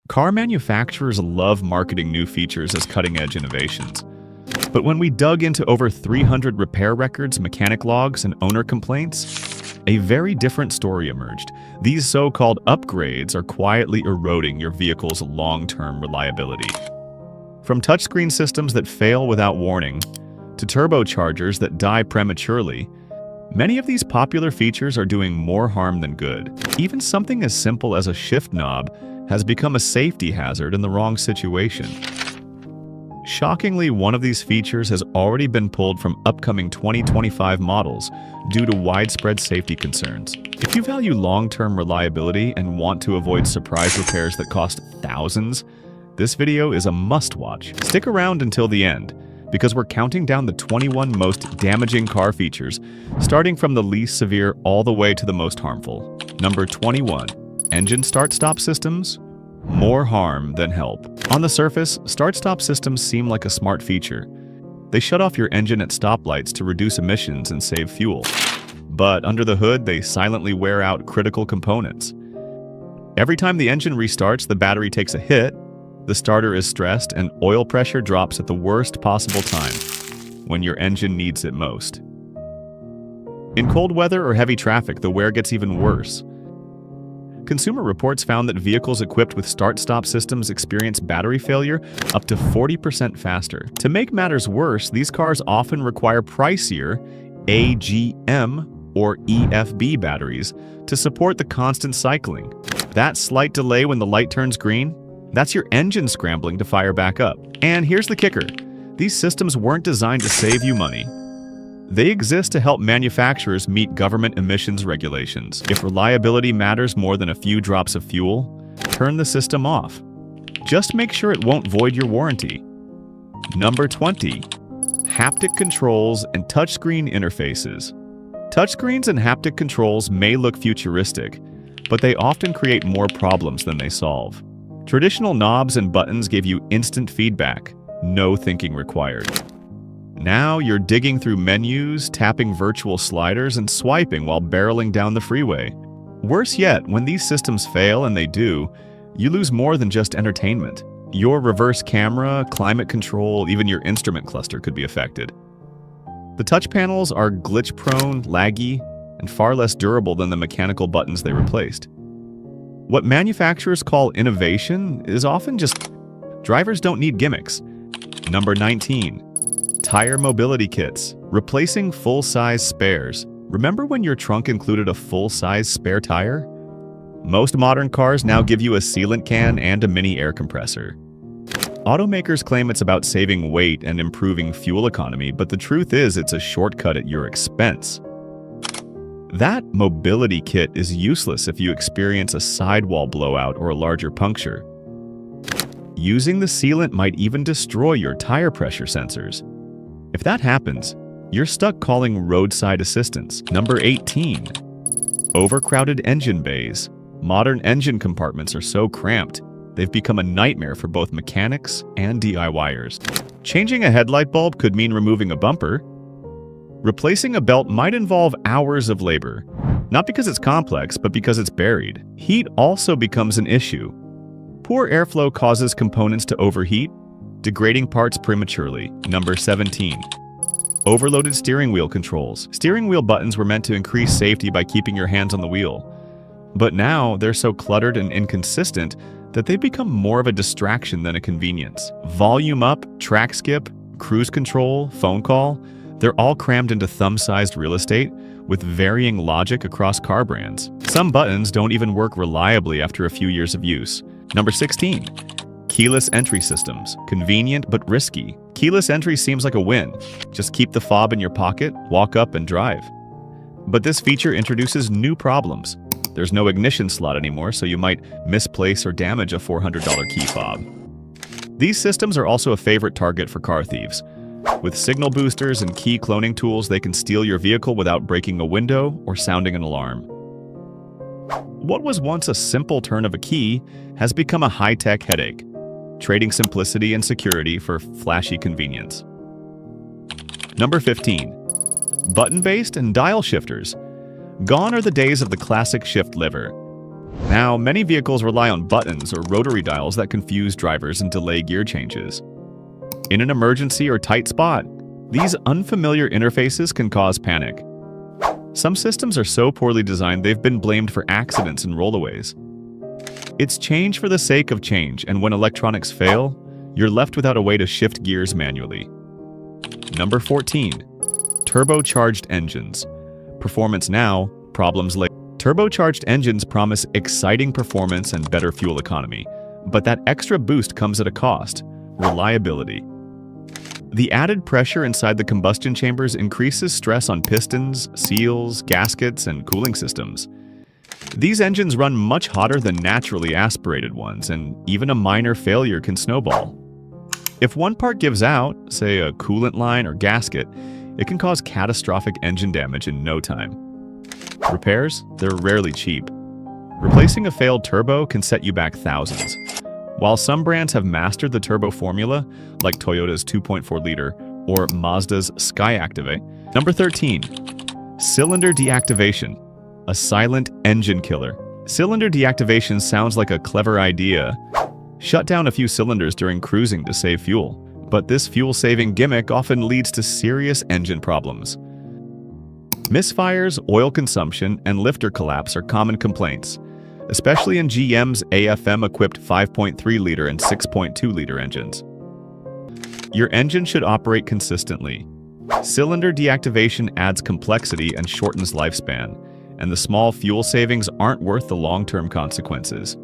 Car manufacturers love marketing new features as cutting-edge innovations. But when we dug into over 300 repair records, mechanic logs, and owner complaints, a very different story emerged. These so-called upgrades are quietly eroding your vehicle's long-term reliability. From touchscreen systems that fail without warning, to turbochargers that die prematurely, many of these popular features are doing more harm than good. Even something as simple as a shift knob has become a safety hazard in the wrong situation. Shockingly, one of these features has already been pulled from upcoming 2025 models due to widespread safety concerns. If you value long-term reliability and want to avoid surprise repairs that cost thousands, this video is a must-watch. Stick around until the end, because we're counting down the 21 most damaging car features, starting from the least severe all the way to the most harmful. Number 21. Engine start-stop systems? More harm than help. On the surface, start-stop systems seem like a smart feature. They shut off your engine at stoplights to reduce emissions and save fuel. But under the hood, they silently wear out critical components. Every time the engine restarts, the battery takes a hit, the starter is stressed, and oil pressure drops at the worst possible time, when your engine needs it most. In cold weather or heavy traffic, the wear gets even worse. Consumer Reports found that vehicles equipped with start-stop systems experience battery failure up to 40% faster. To make matters worse, these cars often require pricier AGM or EFB batteries to support the constant cycling. That slight delay when the light turns green, that's your engine scrambling to fire back up. And here's the kicker. These systems weren't designed to save you money. They exist to help manufacturers meet government emissions regulations. If reliability matters more than a few drops of fuel, turn the system off. Just make sure it won't void your warranty. Number 20. Haptic controls and touchscreen interfaces. Touchscreens and haptic controls may look futuristic, but they often create more problems than they solve. Traditional knobs and buttons give you instant feedback, no thinking required. Now you're digging through menus, tapping virtual sliders, and swiping while barreling down the freeway. Worse yet, when these systems fail, and they do, you lose more than just entertainment. Your reverse camera, climate control, even your instrument cluster could be affected. The touch panels are glitch-prone, laggy, and far less durable than the mechanical buttons they replaced. What manufacturers call innovation is often just drivers don't need gimmicks. Number 19. Tire mobility kits. Replacing full-size spares. Remember when your trunk included a full-size spare tire? Most modern cars now give you a sealant can and a mini air compressor. Automakers claim it's about saving weight and improving fuel economy, but the truth is it's a shortcut at your expense. That mobility kit is useless if you experience a sidewall blowout or a larger puncture. Using the sealant might even destroy your tire pressure sensors. If that happens, you're stuck calling roadside assistance. Number 18. Overcrowded engine bays. Modern engine compartments are so cramped, they've become a nightmare for both mechanics and DIYers. Changing a headlight bulb could mean removing a bumper. Replacing a belt might involve hours of labor, not because it's complex, but because it's buried. Heat also becomes an issue. Poor airflow causes components to overheat, degrading parts prematurely. Number 17. Overloaded steering wheel controls. Steering wheel buttons were meant to increase safety by keeping your hands on the wheel. But now they're so cluttered and inconsistent that they've become more of a distraction than a convenience. Volume up, track skip, cruise control, phone call, they're all crammed into thumb-sized real estate with varying logic across car brands. Some buttons don't even work reliably after a few years of use. Number 16. Keyless entry systems. Convenient but risky. Keyless entry seems like a win. Just keep the fob in your pocket, walk up, and drive. But this feature introduces new problems. There's no ignition slot anymore, so you might misplace or damage a $400 key fob. These systems are also a favorite target for car thieves. With signal boosters and key cloning tools, they can steal your vehicle without breaking a window or sounding an alarm. What was once a simple turn of a key has become a high-tech headache, trading simplicity and security for flashy convenience. Number 15. Button-based and dial shifters. Gone are the days of the classic shift lever. Now, many vehicles rely on buttons or rotary dials that confuse drivers and delay gear changes. In an emergency or tight spot, these unfamiliar interfaces can cause panic. Some systems are so poorly designed they've been blamed for accidents and rollaways. It's change for the sake of change, and when electronics fail, you're left without a way to shift gears manually. Number 14. Turbocharged engines. Performance now, problems later. Turbocharged engines promise exciting performance and better fuel economy, but that extra boost comes at a cost: reliability. The added pressure inside the combustion chambers increases stress on pistons, seals, gaskets, and cooling systems. These engines run much hotter than naturally aspirated ones, and even a minor failure can snowball. If one part gives out, say a coolant line or gasket, it can cause catastrophic engine damage in no time. Repairs? They're rarely cheap. Replacing a failed turbo can set you back thousands. While some brands have mastered the turbo formula, like Toyota's 2.4-liter or Mazda's Skyactiv. Number 13. Cylinder deactivation. A silent engine killer. Cylinder deactivation sounds like a clever idea. Shut down a few cylinders during cruising to save fuel. But this fuel-saving gimmick often leads to serious engine problems. Misfires, oil consumption, and lifter collapse are common complaints, especially in GM's AFM-equipped 5.3-liter and 6.2-liter engines. Your engine should operate consistently. Cylinder deactivation adds complexity and shortens lifespan, and the small fuel savings aren't worth the long-term consequences.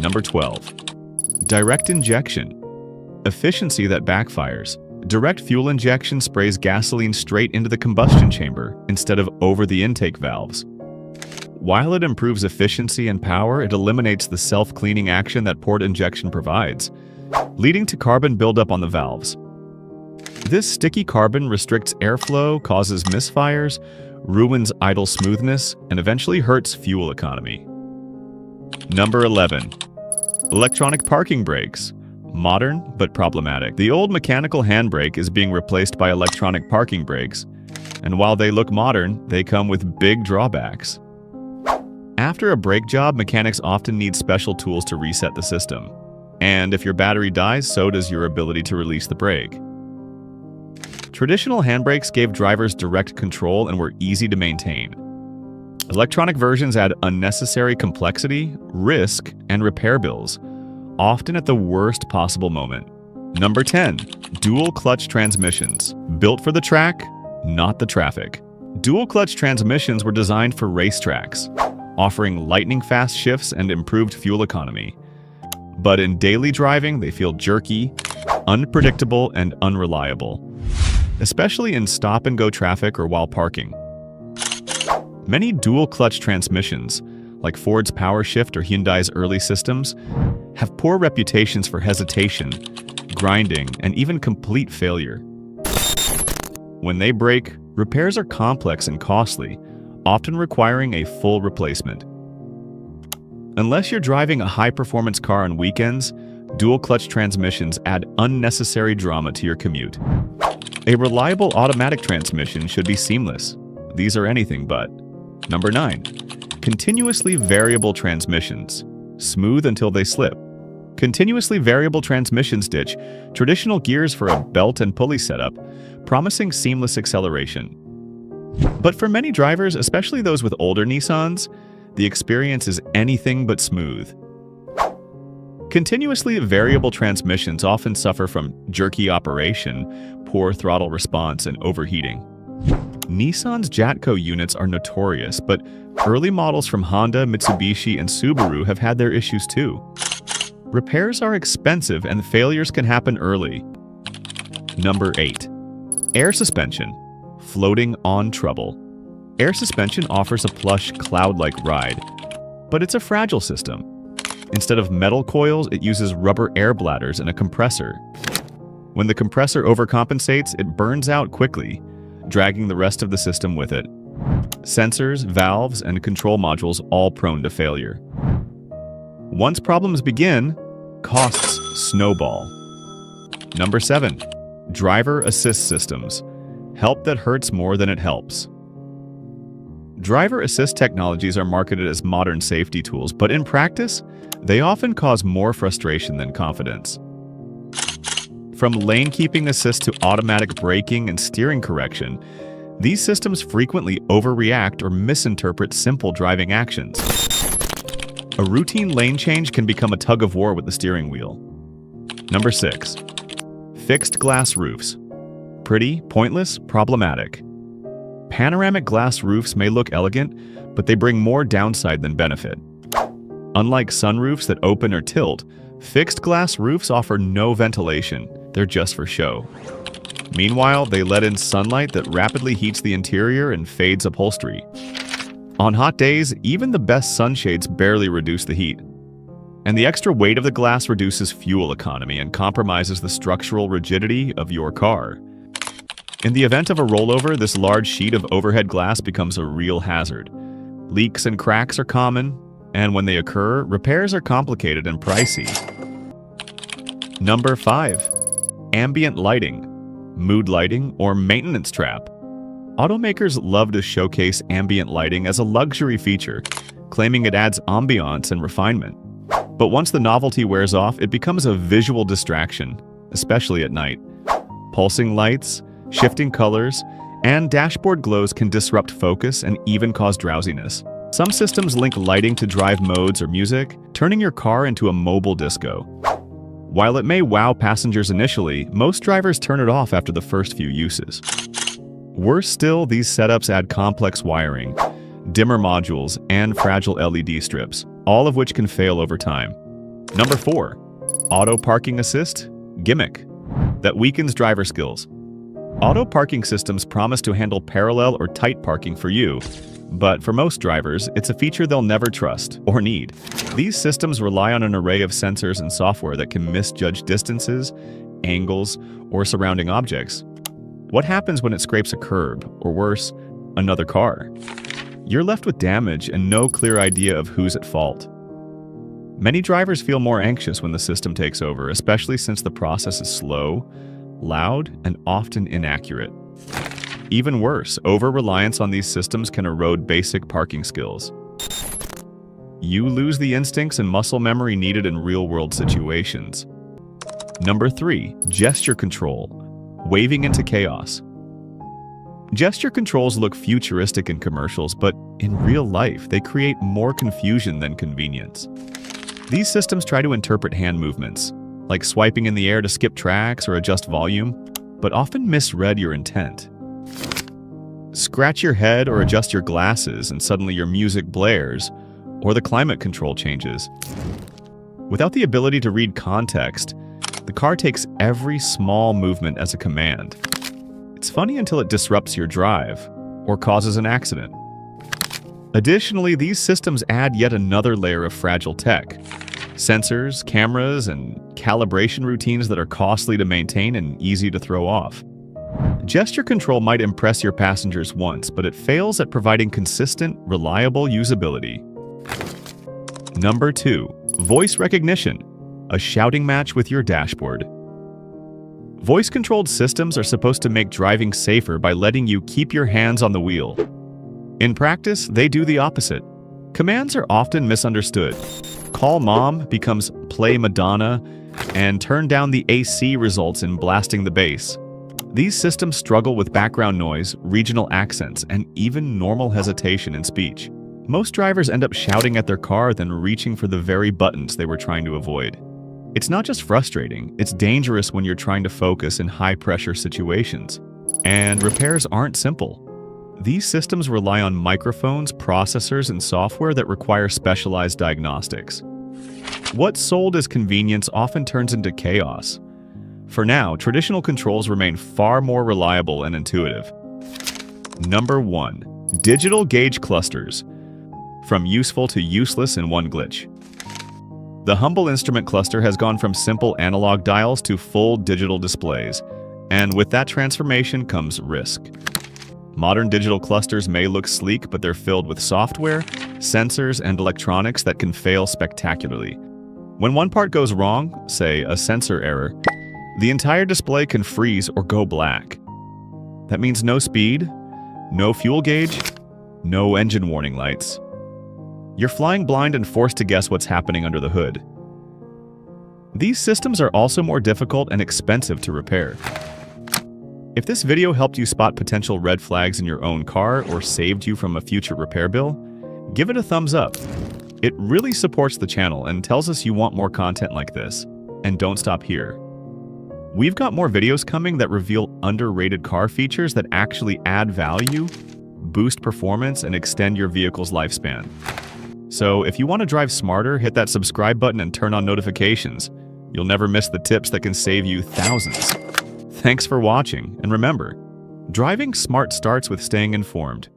Number 12. Direct injection. Efficiency that backfires. Direct fuel injection sprays gasoline straight into the combustion chamber instead of over the intake valves. While it improves efficiency and power, it eliminates the self-cleaning action that port injection provides, leading to carbon buildup on the valves. This sticky carbon restricts airflow, causes misfires, ruins idle smoothness, and eventually hurts fuel economy. Number 11. Electronic parking brakes. Modern, but problematic. The old mechanical handbrake is being replaced by electronic parking brakes, and while they look modern, they come with big drawbacks. After a brake job, mechanics often need special tools to reset the system. And if your battery dies, so does your ability to release the brake. Traditional handbrakes gave drivers direct control and were easy to maintain. Electronic versions add unnecessary complexity, risk, and repair bills, often at the worst possible moment. Number 10. Dual clutch transmissions. Built for the track, not the traffic. Dual clutch transmissions were designed for racetracks, offering lightning-fast shifts and improved fuel economy. But in daily driving, they feel jerky, unpredictable, and unreliable, especially in stop-and-go traffic or while parking. Many dual-clutch transmissions, like Ford's PowerShift or Hyundai's early systems, have poor reputations for hesitation, grinding, and even complete failure. When they break, repairs are complex and costly, often requiring a full replacement. Unless you're driving a high-performance car on weekends, dual-clutch transmissions add unnecessary drama to your commute. A reliable automatic transmission should be seamless. These are anything but. Number 9. Continuously variable transmissions. Smooth until they slip. Continuously variable transmissions ditch traditional gears for a belt and pulley setup, promising seamless acceleration. But for many drivers, especially those with older Nissans, the experience is anything but smooth. Continuously variable transmissions often suffer from jerky operation, poor throttle response, and overheating. Nissan's Jatco units are notorious, but early models from Honda, Mitsubishi, and Subaru have had their issues too. Repairs are expensive and failures can happen early. Number 8. Air suspension. Floating on trouble. Air suspension offers a plush, cloud-like ride, but it's a fragile system. Instead of metal coils, it uses rubber air bladders and a compressor. When the compressor overcompensates, it burns out quickly, dragging the rest of the system with it. Sensors, valves, and control modules all prone to failure. Once problems begin, costs snowball. Number 7. Driver assist systems. Help that hurts more than it helps. Driver assist technologies are marketed as modern safety tools, but in practice, they often cause more frustration than confidence. From lane keeping assist to automatic braking and steering correction, these systems frequently overreact or misinterpret simple driving actions. A routine lane change can become a tug of war with the steering wheel. Number 6. Fixed glass roofs. Pretty, pointless, problematic. Panoramic glass roofs may look elegant, but they bring more downside than benefit. Unlike sunroofs that open or tilt, fixed glass roofs offer no ventilation. They're just for show. Meanwhile, they let in sunlight that rapidly heats the interior and fades upholstery. On hot days, even the best sunshades barely reduce the heat. And the extra weight of the glass reduces fuel economy and compromises the structural rigidity of your car. In the event of a rollover, this large sheet of overhead glass becomes a real hazard. Leaks and cracks are common, and when they occur, repairs are complicated and pricey. Number 5. Ambient lighting, mood lighting, or maintenance trap. Automakers love to showcase ambient lighting as a luxury feature, claiming it adds ambiance and refinement. But once the novelty wears off, it becomes a visual distraction, especially at night. Pulsing lights, shifting colors, and dashboard glows can disrupt focus and even cause drowsiness. Some systems link lighting to drive modes or music, turning your car into a mobile disco. While it may wow passengers initially, most drivers turn it off after the first few uses. Worse still, these setups add complex wiring, dimmer modules, and fragile LED strips, all of which can fail over time. Number 4. Auto parking assist, gimmick, that weakens driver skills. Auto parking systems promise to handle parallel or tight parking for you, but for most drivers, it's a feature they'll never trust or need. These systems rely on an array of sensors and software that can misjudge distances, angles, or surrounding objects. What happens when it scrapes a curb, or worse, another car? You're left with damage and no clear idea of who's at fault. Many drivers feel more anxious when the system takes over, especially since the process is slow, loud, and often inaccurate. Even worse, over-reliance on these systems can erode basic parking skills. You lose the instincts and muscle memory needed in real-world situations. Number 3. Gesture control, waving into chaos. Gesture controls look futuristic in commercials, but in real life, they create more confusion than convenience. These systems try to interpret hand movements, like swiping in the air to skip tracks or adjust volume, but often misread your intent. Scratch your head or adjust your glasses and suddenly your music blares, or the climate control changes. Without the ability to read context, the car takes every small movement as a command. It's funny until it disrupts your drive or causes an accident. Additionally, these systems add yet another layer of fragile tech. Sensors, cameras, and calibration routines that are costly to maintain and easy to throw off. Gesture control might impress your passengers once, but it fails at providing consistent, reliable usability. Number 2. Voice recognition, a shouting match with your dashboard. Voice-controlled systems are supposed to make driving safer by letting you keep your hands on the wheel. In practice, they do the opposite. Commands are often misunderstood. Call mom becomes play Madonna, and turn down the AC results in blasting the bass. These systems struggle with background noise, regional accents, and even normal hesitation in speech. Most drivers end up shouting at their car than reaching for the very buttons they were trying to avoid. It's not just frustrating, it's dangerous when you're trying to focus in high-pressure situations. And repairs aren't simple. These systems rely on microphones, processors, and software that require specialized diagnostics. What's sold as convenience often turns into chaos. For now, traditional controls remain far more reliable and intuitive. Number 1. Digital gauge clusters. From useful to useless in one glitch. The humble instrument cluster has gone from simple analog dials to full digital displays, and with that transformation comes risk. Modern digital clusters may look sleek, but they're filled with software, sensors, and electronics that can fail spectacularly. When one part goes wrong, say a sensor error, the entire display can freeze or go black. That means no speed, no fuel gauge, no engine warning lights. You're flying blind and forced to guess what's happening under the hood. These systems are also more difficult and expensive to repair. If this video helped you spot potential red flags in your own car or saved you from a future repair bill, give it a thumbs up. It really supports the channel and tells us you want more content like this. And don't stop here. We've got more videos coming that reveal underrated car features that actually add value, boost performance, and extend your vehicle's lifespan. So if you want to drive smarter, hit that subscribe button and turn on notifications. You'll never miss the tips that can save you thousands. Thanks for watching, and remember, driving smart starts with staying informed.